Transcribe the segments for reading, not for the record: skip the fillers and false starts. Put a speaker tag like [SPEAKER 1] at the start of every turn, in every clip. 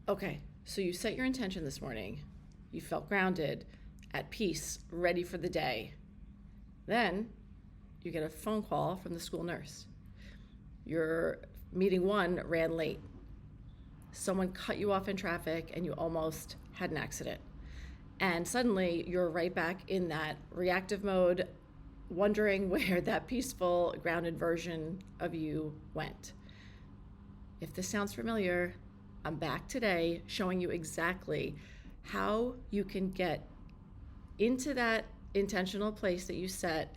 [SPEAKER 1] Okay, so you set your intention this morning. You felt grounded, at peace, ready for the day. Then you get a phone call from the school nurse. Your meeting one ran late. Someone cut you off in traffic and you almost had an accident. And suddenly you're right back in that reactive mode, wondering where that peaceful, grounded version of you went. If this sounds familiar, I'm back today showing you exactly how you can get into that intentional place that you set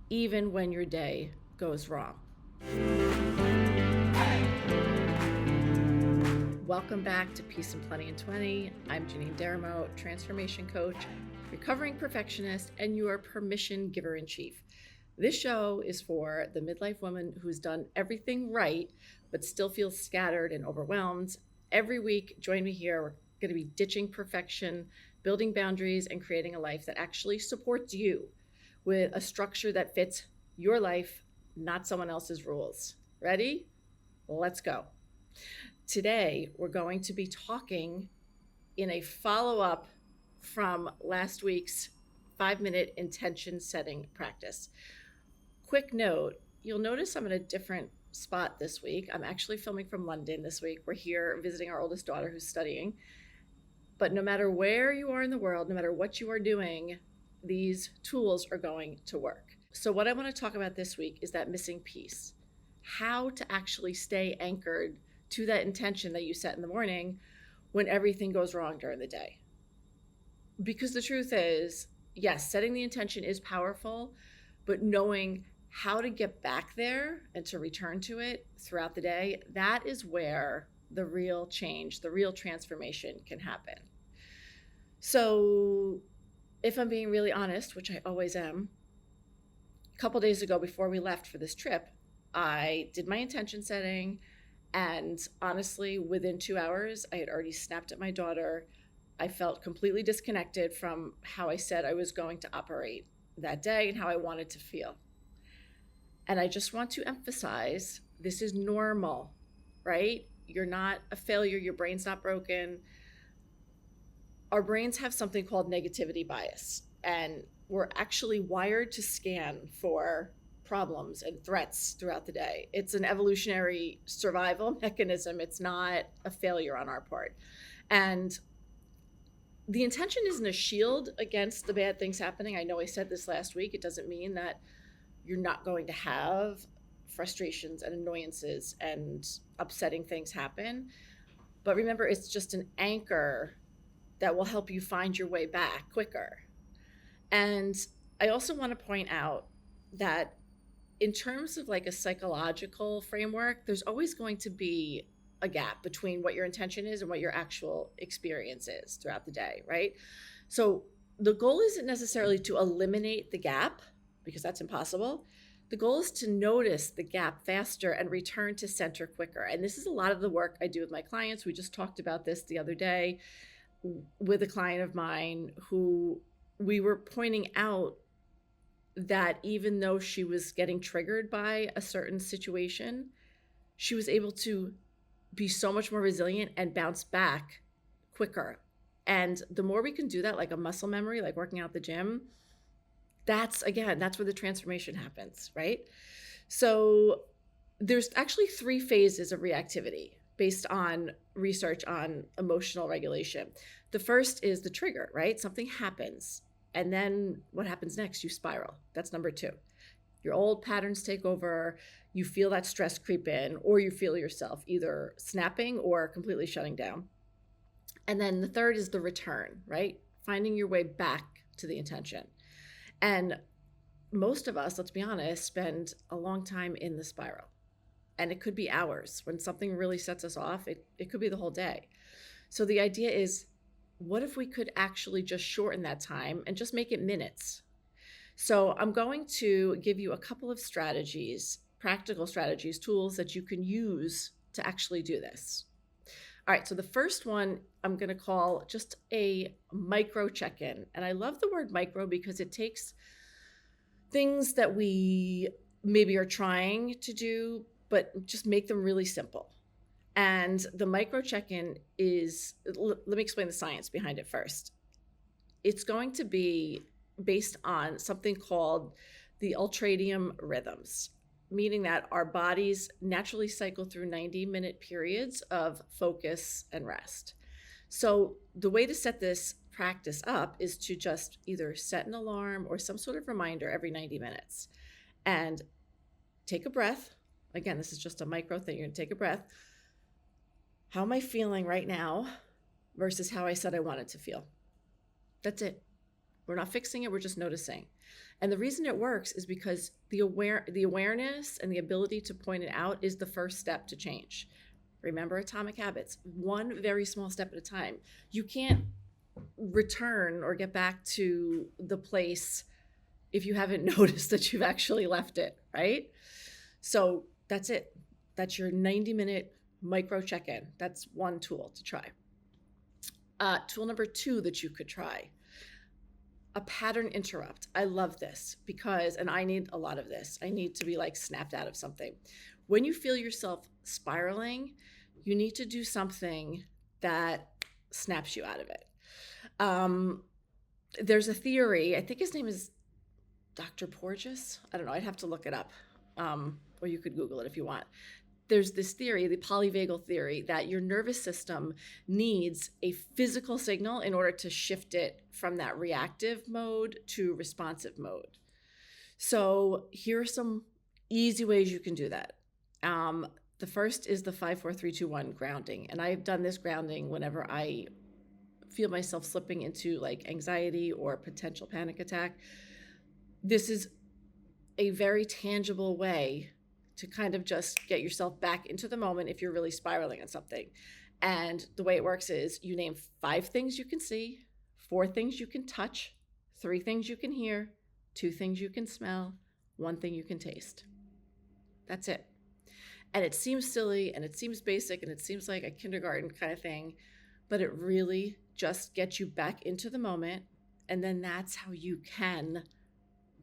[SPEAKER 1] even when your day goes wrong. Welcome back to Peace and Plenty in 20. I'm Janine Dermo, transformation coach, recovering perfectionist, and your permission giver in chief. This show is for the midlife woman who's done everything right, but still feels scattered and overwhelmed. Every week, join me here. We're going to be ditching perfection, building boundaries, and creating a life that actually supports you with a structure that fits your life, not someone else's rules. Ready? Let's go. Today, we're going to be talking in a follow-up from last week's 5-minute intention setting practice. Quick note, you'll notice I'm in a different spot this week. I'm actually filming from London this week. We're here visiting our oldest daughter who's studying. But no matter where you are in the world, no matter what you are doing, these tools are going to work. So what I want to talk about this week is that missing piece. How to actually stay anchored to that intention that you set in the morning when everything goes wrong during the day. Because the truth is, yes, setting the intention is powerful, but knowing how to get back there and to return to it throughout the day, that is where the real change, the real transformation can happen. So if I'm being really honest, which I always am, a couple days ago before we left for this trip, I did my intention setting. And honestly, within 2 hours, I had already snapped at my daughter. I felt completely disconnected from how I said I was going to operate that day and how I wanted to feel. And I just want to emphasize, this is normal, right? You're not a failure. Your brain's not broken. Our brains have something called negativity bias, and we're actually wired to scan for problems and threats throughout the day. It's an evolutionary survival mechanism. It's not a failure on our part. And the intention isn't a shield against the bad things happening. I know I said this last week. It doesn't mean that you're not going to have frustrations and annoyances and upsetting things happen. But remember, it's just an anchor that will help you find your way back quicker. And I also want to point out that in terms of like a psychological framework, there's always going to be a gap between what your intention is and what your actual experience is throughout the day, right? So the goal isn't necessarily to eliminate the gap, because that's impossible. The goal is to notice the gap faster and return to center quicker. And this is a lot of the work I do with my clients. We just talked about this the other day with a client of mine who we were pointing out that even though she was getting triggered by a certain situation, she was able to be so much more resilient and bounce back quicker. And the more we can do that, like a muscle memory, like working out at the gym, that's where the transformation happens, right? So there's actually 3 phases of reactivity based on research on emotional regulation. The first is the trigger, right? Something happens. And then what happens next? You spiral. That's number 2. Your old patterns take over. You feel that stress creep in, or you feel yourself either snapping or completely shutting down. And then the third is the return, right? Finding your way back to the intention. And most of us, let's be honest, spend a long time in the spiral. And it could be hours. When something really sets us off, it could be the whole day. So the idea is, what if we could actually just shorten that time and just make it minutes? So I'm going to give you a couple of strategies, practical strategies, tools that you can use to actually do this. All right, so the first one I'm going to call just a micro check-in. And I love the word micro because it takes things that we maybe are trying to do, but just make them really simple. And the micro check-in is, let me explain the science behind it first. It's going to be based on something called the ultradian rhythms, meaning that our bodies naturally cycle through 90-minute periods of focus and rest. So the way to set this practice up is to just either set an alarm or some sort of reminder every 90 minutes and take a breath. Again, this is just a micro thing. You're going to take a breath. How am I feeling right now versus how I said I wanted to feel? That's it. We're not fixing it. We're just noticing. And the reason it works is because the awareness and the ability to point it out is the first step to change. Remember atomic habits, one very small step at a time. You can't return or get back to the place if you haven't noticed that you've actually left it, right? So that's it. That's your 90-minute micro check-in. That's one tool to try. Tool number 2 that you could try, a pattern interrupt. I love this because, and I need a lot of this. I need to be like snapped out of something. When you feel yourself spiraling, you need to do something that snaps you out of it. There's a theory, I think his name is Dr. Porges. I don't know, I'd have to look it up. Or you could Google it if you want. There's this theory, the polyvagal theory, that your nervous system needs a physical signal in order to shift it from that reactive mode to responsive mode. So here are some easy ways you can do that. The first is the 5, 4, 3, 2, 1 grounding. And I've done this grounding whenever I feel myself slipping into like anxiety or potential panic attack. This is a very tangible way to kind of just get yourself back into the moment if you're really spiraling on something. And the way it works is you name 5 things you can see, 4 things you can touch, 3 things you can hear, 2 things you can smell, 1 thing you can taste. That's it. And it seems silly and it seems basic and it seems like a kindergarten kind of thing, but it really just gets you back into the moment. And then that's how you can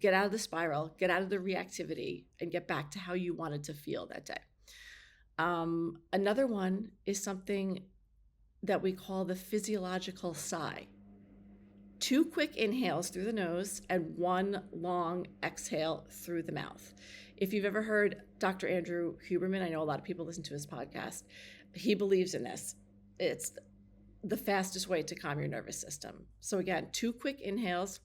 [SPEAKER 1] get out of the spiral, get out of the reactivity, and get back to how you wanted to feel that day. Another one is something that we call the physiological sigh. 2 quick inhales through the nose and 1 long exhale through the mouth. If you've ever heard Dr. Andrew Huberman, I know a lot of people listen to his podcast, he believes in this. It's the fastest way to calm your nervous system. So again, 2 quick inhales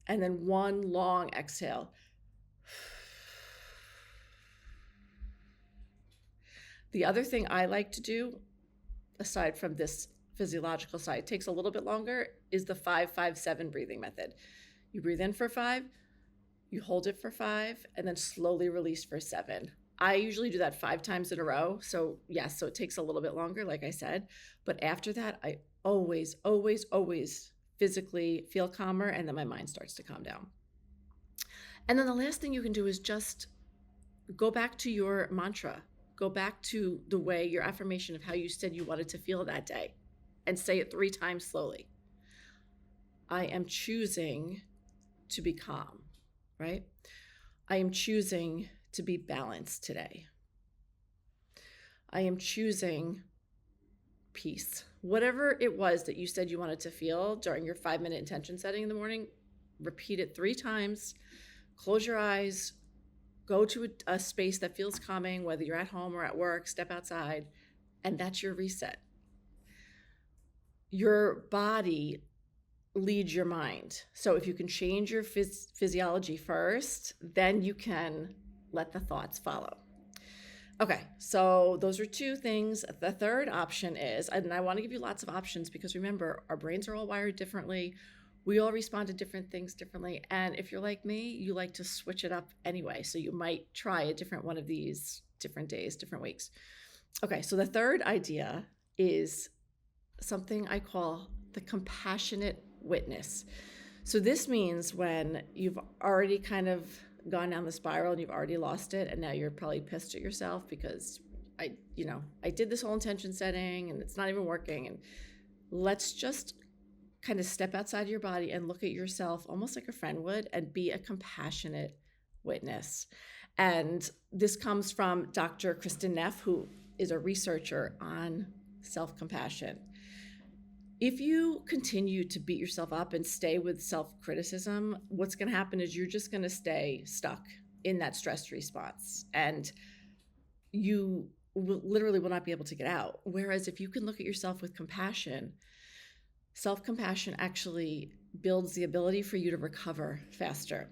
[SPEAKER 1] and then 1 long exhale. The other thing I like to do, aside from this physiological side, it takes a little bit longer, is the 5-5-7 breathing method. You breathe in for 5, you hold it for 5, and then slowly release for 7. I usually do that 5 times in a row. So yes, so it takes a little bit longer, like I said. But after that, I always, always, always physically feel calmer, and then my mind starts to calm down. And then the last thing you can do is just go back to your mantra. Go back to the way, your affirmation of how you said you wanted to feel that day, and say it 3 times slowly. I am choosing to be calm, right? I am choosing to be balanced today. I am choosing peace. Whatever it was that you said you wanted to feel during your 5-minute intention setting in the morning, repeat it 3 times, close your eyes, go to a space that feels calming, whether you're at home or at work, step outside, and that's your reset. Your body leads your mind. So if you can change your physiology first, then you can let the thoughts follow. Okay, so those are 2 things. The third option is, and I want to give you lots of options because remember, our brains are all wired differently. We all respond to different things differently. And if you're like me, you like to switch it up anyway. So you might try a different one of these different days, different weeks. Okay, so the third idea is something I call the compassionate witness. So this means when you've already kind of gone down the spiral and you've already lost it, and now you're probably pissed at yourself because I did this whole intention setting and it's not even working. And let's just kind of step outside your body and look at yourself almost like a friend would and be a compassionate witness. And this comes from Dr. Kristen Neff, who is a researcher on self-compassion. If you continue to beat yourself up and stay with self-criticism, what's going to happen is you're just going to stay stuck in that stress response, and you literally will not be able to get out. Whereas if you can look at yourself with compassion, self-compassion actually builds the ability for you to recover faster.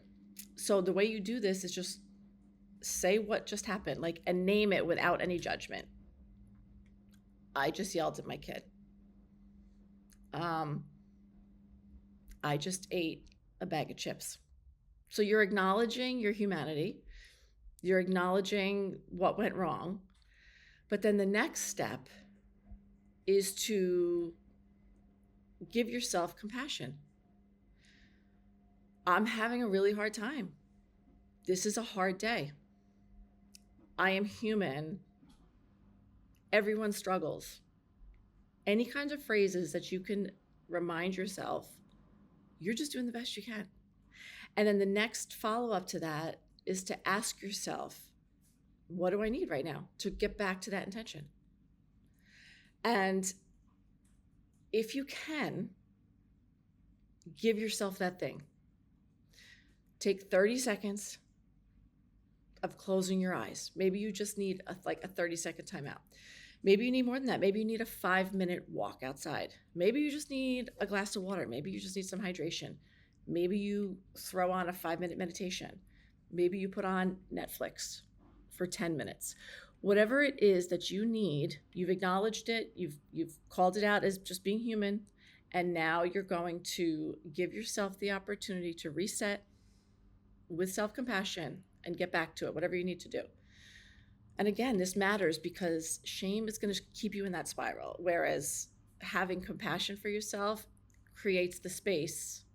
[SPEAKER 1] So the way you do this is just say what just happened, like, and name it without any judgment. I just yelled at my kid. I just ate a bag of chips. So you're acknowledging your humanity. You're acknowledging what went wrong. But then the next step is to give yourself compassion. I'm having a really hard time. This is a hard day. I am human. Everyone struggles. Any kinds of phrases that you can remind yourself, you're just doing the best you can. And then the next follow-up to that is to ask yourself, what do I need right now to get back to that intention? And if you can, give yourself that thing. Take 30 seconds of closing your eyes. Maybe you just need a 30-second timeout. Maybe you need more than that. Maybe you need a 5-minute walk outside. Maybe you just need a glass of water. Maybe you just need some hydration. Maybe you throw on a 5-minute meditation. Maybe you put on Netflix for 10 minutes. Whatever it is that you need, you've acknowledged it, you've called it out as just being human, and now you're going to give yourself the opportunity to reset with self-compassion and get back to it, whatever you need to do. And again, this matters because shame is going to keep you in that spiral, whereas having compassion for yourself creates the space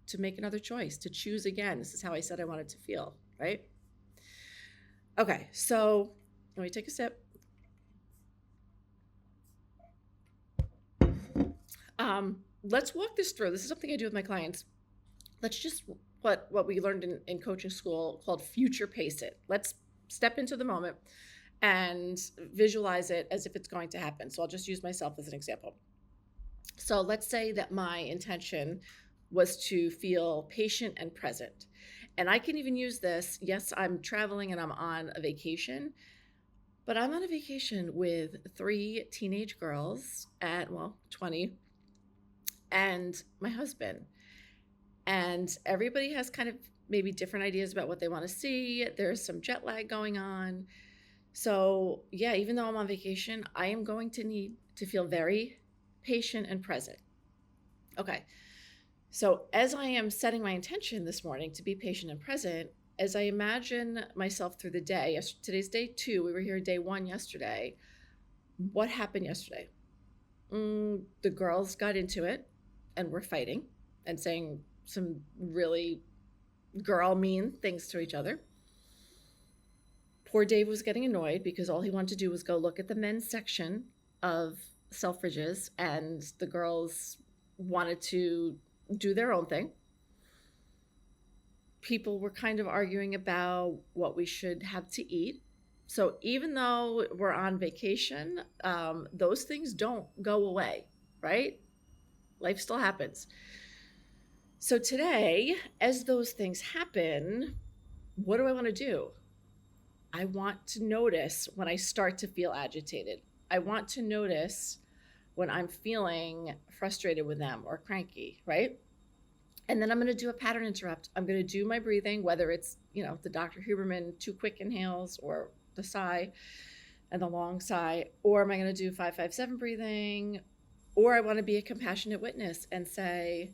[SPEAKER 1] to make another choice, to choose again. This is how I said I wanted to feel, right? Okay, so let me take a sip. Let's walk this through. This is something I do with my clients. Let's just, what we learned in coaching school called future pace it. Let's step into the moment and visualize it as if it's going to happen. So I'll just use myself as an example. So let's say that my intention was to feel patient and present. And I can even use this. Yes, I'm traveling and I'm on a vacation, but I'm on a vacation with 3 teenage girls at, 20, and my husband. And everybody has kind of maybe different ideas about what they want to see. There's some jet lag going on. So yeah, even though I'm on vacation, I am going to need to feel very patient and present. Okay. So as I am setting my intention this morning to be patient and present, as I imagine myself through the day, today's day 2, we were here day 1 yesterday. What happened yesterday? The girls got into it and were fighting and saying some really girl mean things to each other. Poor Dave was getting annoyed because all he wanted to do was go look at the men's section of Selfridges, and the girls wanted to do their own thing. People were kind of arguing about what we should have to eat. So even though we're on vacation, those things don't go away, right? Life still happens. So today, as those things happen, what do I want to do? I want to notice when I start to feel agitated. I want to notice when I'm feeling frustrated with them or cranky, right? And then I'm going to do a pattern interrupt. I'm going to do my breathing, whether it's, the Dr. Huberman 2 quick inhales or the sigh and the long sigh, or am I going to do 5-5-7 breathing? Or I want to be a compassionate witness and say,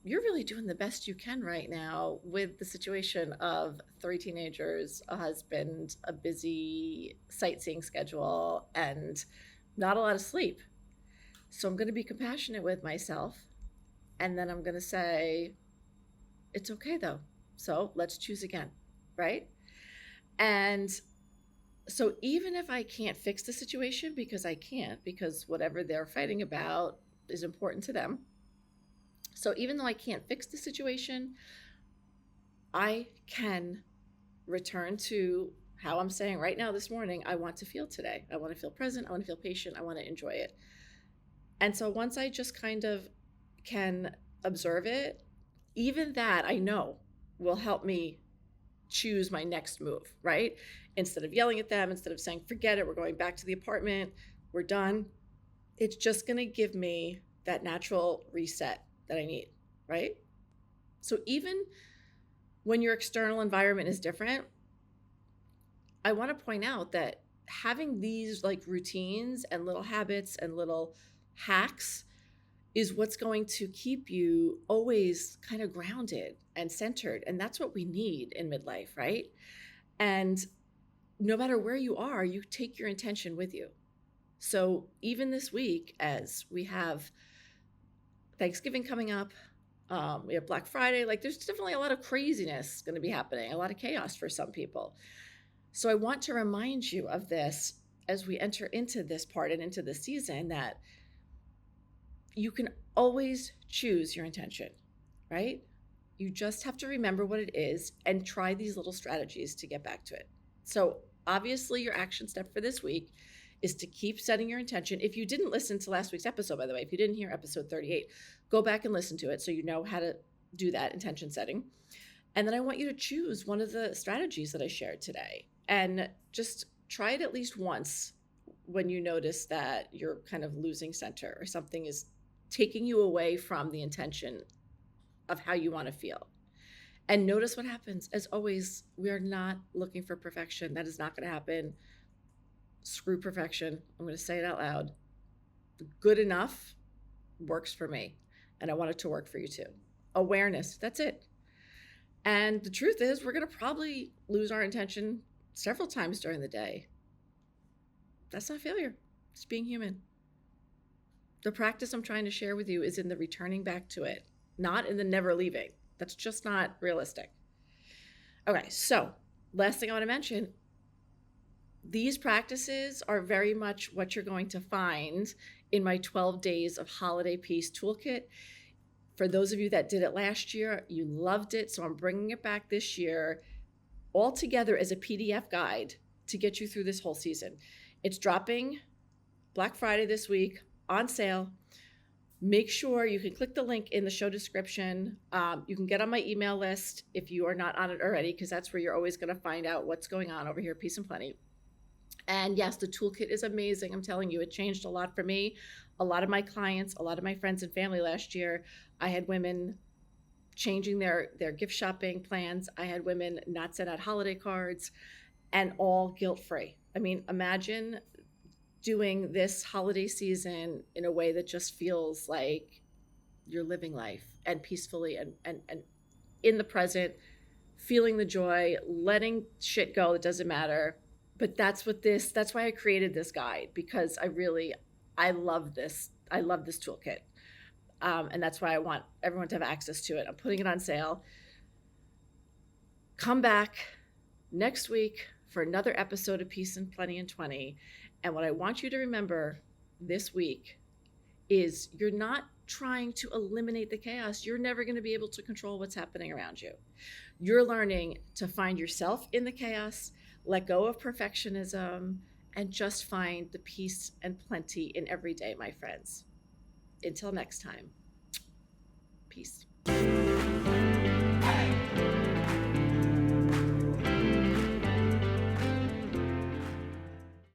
[SPEAKER 1] you're really doing the best you can right now with the situation of 3 teenagers, a husband, a busy sightseeing schedule, and not a lot of sleep. So I'm going to be compassionate with myself. And then I'm going to say, it's okay though. So let's choose again, right? And so even if I can't fix the situation, because I can't, because whatever they're fighting about is important to them. So even though I can't fix the situation, I can return to how I'm saying right now this morning, I want to feel today. I want to feel present. I want to feel patient. I want to enjoy it. And so once I just kind of can observe it, even that I know will help me choose my next move, right? Instead of yelling at them, instead of saying, forget it, we're going back to the apartment, we're done. It's just going to give me that natural reset that I need, right? So even when your external environment is different, I want to point out that having these like routines and little habits and little hacks is what's going to keep you always kind of grounded and centered. And that's what we need in midlife, right? And no matter where you are, you take your intention with you. So even this week, as we have Thanksgiving coming up, we have Black Friday, like there's definitely a lot of craziness going to be happening, a lot of chaos for some people. So I want to remind you of this as we enter into this part and into the season, that you can always choose your intention, right? You just have to remember what it is and try these little strategies to get back to it. So obviously your action step for this week is to keep setting your intention. If you didn't listen to last week's episode, by the way, if you didn't hear episode 38, go back and listen to it so you know how to do that intention setting. And then I want you to choose one of the strategies that I shared today and just try it at least once when you notice that you're kind of losing center or something is taking you away from the intention of how you want to feel. And notice what happens. As always, we are not looking for perfection. That is not going to happen. Screw perfection. I'm going to say it out loud. Good enough works for me. And I want it to work for you too. Awareness. That's it. And the truth is, we're going to probably lose our intention several times during the day. That's not failure. It's being human. The practice I'm trying to share with you is in the returning back to it, not in the never leaving. That's just not realistic. Okay, so last thing I want to mention, these practices are very much what you're going to find in my 12 days of holiday peace toolkit. For those of you that did it last year, you loved it. So I'm bringing it back this year all together as a PDF guide to get you through this whole season. It's dropping Black Friday this week on sale. Make sure you can click the link in the show description. You can get on my email list if you are not on it already, because that's where you're always going to find out what's going on over here at Peace and Plenty. And yes, the toolkit is amazing. I'm telling you, it changed a lot for me. A lot of my clients, a lot of my friends and family last year, I had women changing their gift shopping plans. I had women not send out holiday cards, and all guilt-free. I mean, imagine doing this holiday season in a way that just feels like you're living life and peacefully and in the present, feeling the joy, letting shit go that doesn't matter. But that's why I created this guide, because I love this. I love this toolkit. And that's why I want everyone to have access to it. I'm putting it on sale. Come back next week for another episode of Peace and Plenty in 20. And what I want you to remember this week is you're not trying to eliminate the chaos. You're never going to be able to control what's happening around you. You're learning to find yourself in the chaos, let go of perfectionism, and just find the peace and plenty in every day, my friends. Until next time, peace.